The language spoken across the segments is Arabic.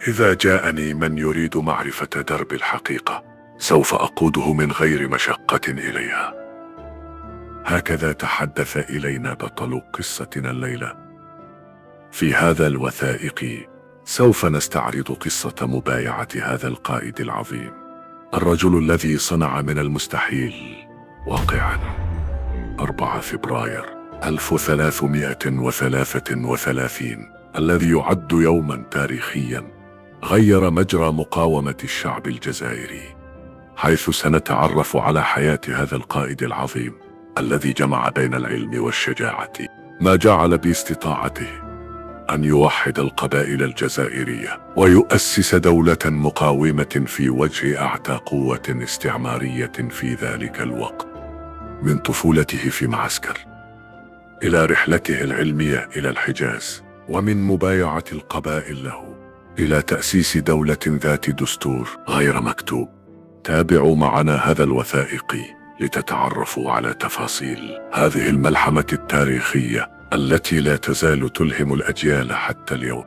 إذا جاءني من يريد معرفة درب الحقيقة سوف أقوده من غير مشقة إليها. هكذا تحدث إلينا بطل قصتنا الليلة. في هذا الوثائقي سوف نستعرض قصة مبايعة هذا القائد العظيم، الرجل الذي صنع من المستحيل واقعا. 4 فبراير 1333 الذي يعد يوما تاريخيا غير مجرى مقاومة الشعب الجزائري، حيث سنتعرف على حياة هذا القائد العظيم الذي جمع بين العلم والشجاعة، ما جعل باستطاعته أن يوحد القبائل الجزائرية ويؤسس دولة مقاومة في وجه أعتى قوة استعمارية في ذلك الوقت. من طفولته في معسكر إلى رحلته العلمية إلى الحجاز، ومن مبايعة القبائل له إلى تأسيس دولة ذات دستور غير مكتوب. تابعوا معنا هذا الوثائقي لتتعرفوا على تفاصيل هذه الملحمة التاريخية التي لا تزال تلهم الأجيال حتى اليوم.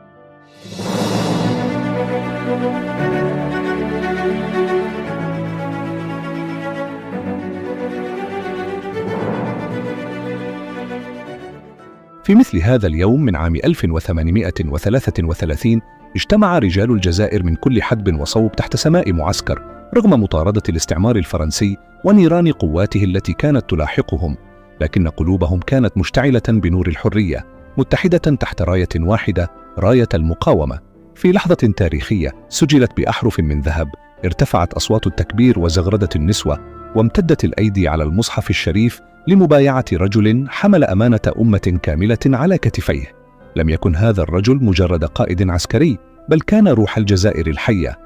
في مثل هذا اليوم من عام 1833 اجتمع رجال الجزائر من كل حدب وصوب تحت سماء معسكر رغم مطاردة الاستعمار الفرنسي ونيران قواته التي كانت تلاحقهم، لكن قلوبهم كانت مشتعلة بنور الحرية، متحدة تحت راية واحدة، راية المقاومة. في لحظة تاريخية سجلت بأحرف من ذهب ارتفعت أصوات التكبير وزغردة النسوة، وامتدت الأيدي على المصحف الشريف لمبايعة رجل حمل أمانة أمة كاملة على كتفيه. لم يكن هذا الرجل مجرد قائد عسكري، بل كان روح الجزائر الحية،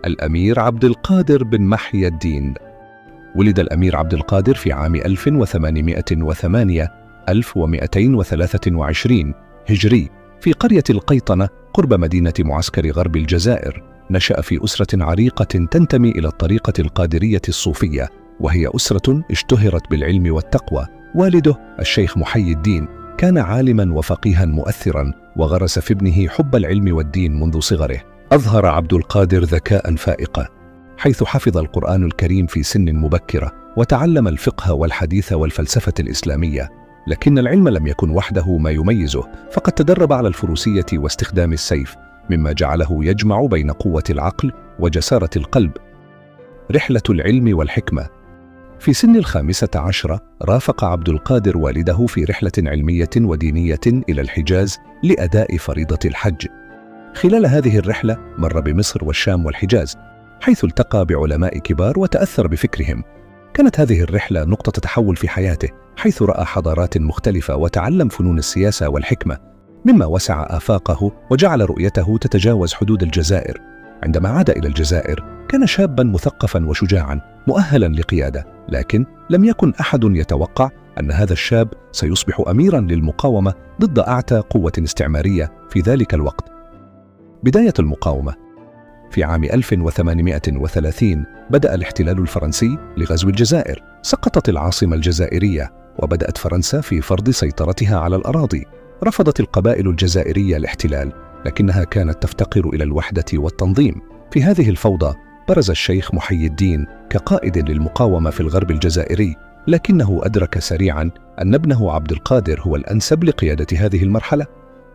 الأمير عبد القادر بن محي الدين. ولد الأمير عبد القادر في عام 1223 هجري في قرية القيطنة قرب مدينة معسكر غرب الجزائر. نشأ في أسرة عريقة تنتمي إلى الطريقة القادرية الصوفية، وهي أسرة اشتهرت بالعلم والتقوى. والده الشيخ محي الدين كان عالما وفقيها مؤثرا، وغرس في ابنه حب العلم والدين منذ صغره. أظهر عبد القادر ذكاء فائقا، حيث حفظ القرآن الكريم في سن مبكرة، وتعلم الفقه والحديث والفلسفة الإسلامية. لكن العلم لم يكن وحده ما يميزه، فقد تدرب على الفروسية واستخدام السيف، مما جعله يجمع بين قوة العقل وجسارة القلب. رحلة العلم والحكمة. في سن 15 رافق عبد القادر والده في رحلة علمية ودينية إلى الحجاز لأداء فريضة الحج. خلال هذه الرحلة مر بمصر والشام والحجاز، حيث التقى بعلماء كبار وتأثر بفكرهم. كانت هذه الرحلة نقطة تحول في حياته، حيث رأى حضارات مختلفة وتعلم فنون السياسة والحكمة، مما وسع آفاقه وجعل رؤيته تتجاوز حدود الجزائر. عندما عاد إلى الجزائر كان شابا مثقفا وشجاعا مؤهلا لقيادة، لكن لم يكن أحد يتوقع أن هذا الشاب سيصبح أميرا للمقاومة ضد أعتى قوة استعمارية في ذلك الوقت. بداية المقاومة. في عام 1830 بدأ الاحتلال الفرنسي لغزو الجزائر. سقطت العاصمة الجزائرية، وبدأت فرنسا في فرض سيطرتها على الأراضي. رفضت القبائل الجزائرية الاحتلال، لكنها كانت تفتقر إلى الوحدة والتنظيم. في هذه الفوضى برز الشيخ محي الدين كقائد للمقاومة في الغرب الجزائري، لكنه أدرك سريعا أن ابنه عبد القادر هو الأنسب لقيادة هذه المرحلة.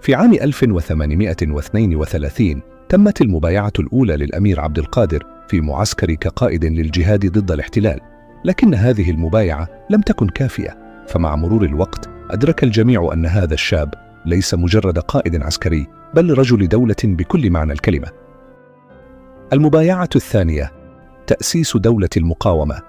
في عام 1832 تمت المبايعة الأولى للأمير عبد القادر في معسكر كقائد للجهاد ضد الاحتلال، لكن هذه المبايعة لم تكن كافية. فمع مرور الوقت أدرك الجميع أن هذا الشاب ليس مجرد قائد عسكري، بل رجل دولة بكل معنى الكلمة. المبايعة الثانية، تأسيس دولة المقاومة.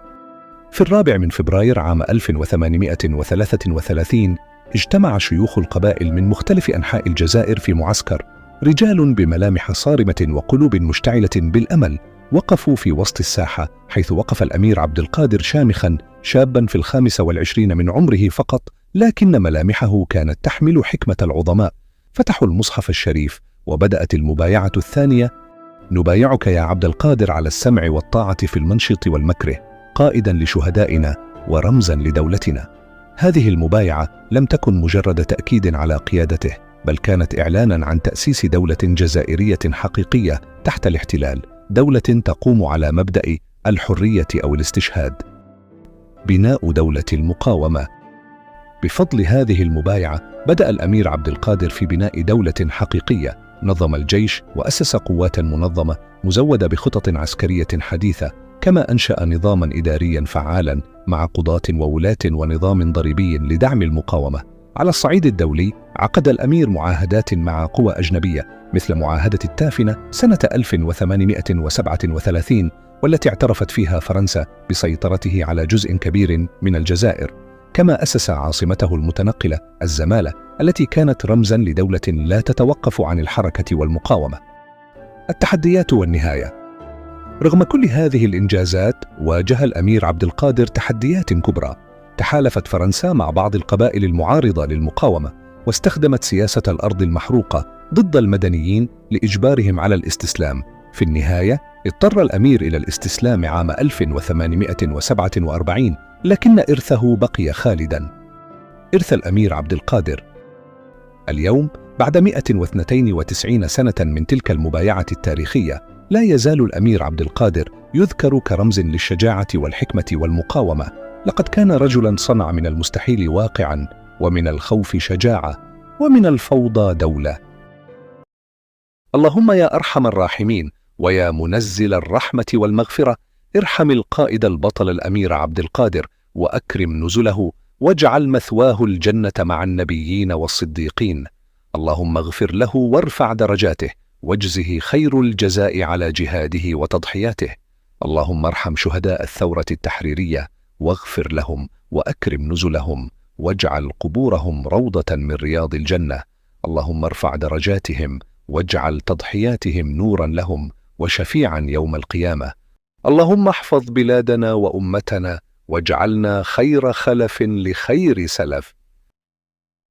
في 4 فبراير عام 1833 اجتمع شيوخ القبائل من مختلف أنحاء الجزائر في معسكر، رجال بملامح صارمة وقلوب مشتعلة بالأمل. وقفوا في وسط الساحة، حيث وقف الأمير عبد القادر شامخا، شابا في 25 من عمره فقط، لكن ملامحه كانت تحمل حكمة العظماء. فتحوا المصحف الشريف وبدأت المبايعة الثانية. نبايعك يا عبد القادر على السمع والطاعة في المنشط والمكره، قائدا لشهدائنا ورمزا لدولتنا. هذه المبايعة لم تكن مجرد تأكيد على قيادته، بل كانت إعلاناً عن تأسيس دولة جزائرية حقيقية تحت الاحتلال، دولة تقوم على مبدأ الحرية أو الاستشهاد. بناء دولة المقاومة. بفضل هذه المبايعة بدأ الأمير عبد القادر في بناء دولة حقيقية، نظم الجيش وأسس قوات منظمة مزودة بخطط عسكرية حديثة، كما أنشأ نظاماً إدارياً فعالاً مع قضاة وولاة ونظام ضريبي لدعم المقاومة. على الصعيد الدولي عقد الأمير معاهدات مع قوى أجنبية مثل معاهدة التافنة سنة 1837، والتي اعترفت فيها فرنسا بسيطرته على جزء كبير من الجزائر. كما أسس عاصمته المتنقلة الزمالة، التي كانت رمزاً لدولة لا تتوقف عن الحركة والمقاومة. التحديات والنهاية. رغم كل هذه الإنجازات، واجه الأمير عبد القادر تحديات كبرى. تحالفت فرنسا مع بعض القبائل المعارضة للمقاومة، واستخدمت سياسة الأرض المحروقة ضد المدنيين لإجبارهم على الاستسلام. في النهاية اضطر الأمير إلى الاستسلام عام 1847، لكن إرثه بقي خالداً. إرث الأمير عبد القادر. اليوم بعد 192 سنة من تلك المبايعة التاريخية، لا يزال الأمير عبد القادر يذكر كرمز للشجاعة والحكمة والمقاومة. لقد كان رجلاً صنع من المستحيل واقعاً، ومن الخوف شجاعة، ومن الفوضى دولة. اللهم يا أرحم الراحمين ويا منزل الرحمة والمغفرة، ارحم القائد البطل الأمير عبد القادر، وأكرم نزله، واجعل مثواه الجنة مع النبيين والصديقين. اللهم اغفر له وارفع درجاته، واجزه خير الجزاء على جهاده وتضحياته. اللهم ارحم شهداء الثورة التحريرية، واغفر لهم وأكرم نزلهم، واجعل قبورهم روضة من رياض الجنة. اللهم ارفع درجاتهم، واجعل تضحياتهم نوراً لهم وشفيعاً يوم القيامة. اللهم احفظ بلادنا وأمتنا، واجعلنا خير خلف لخير سلف.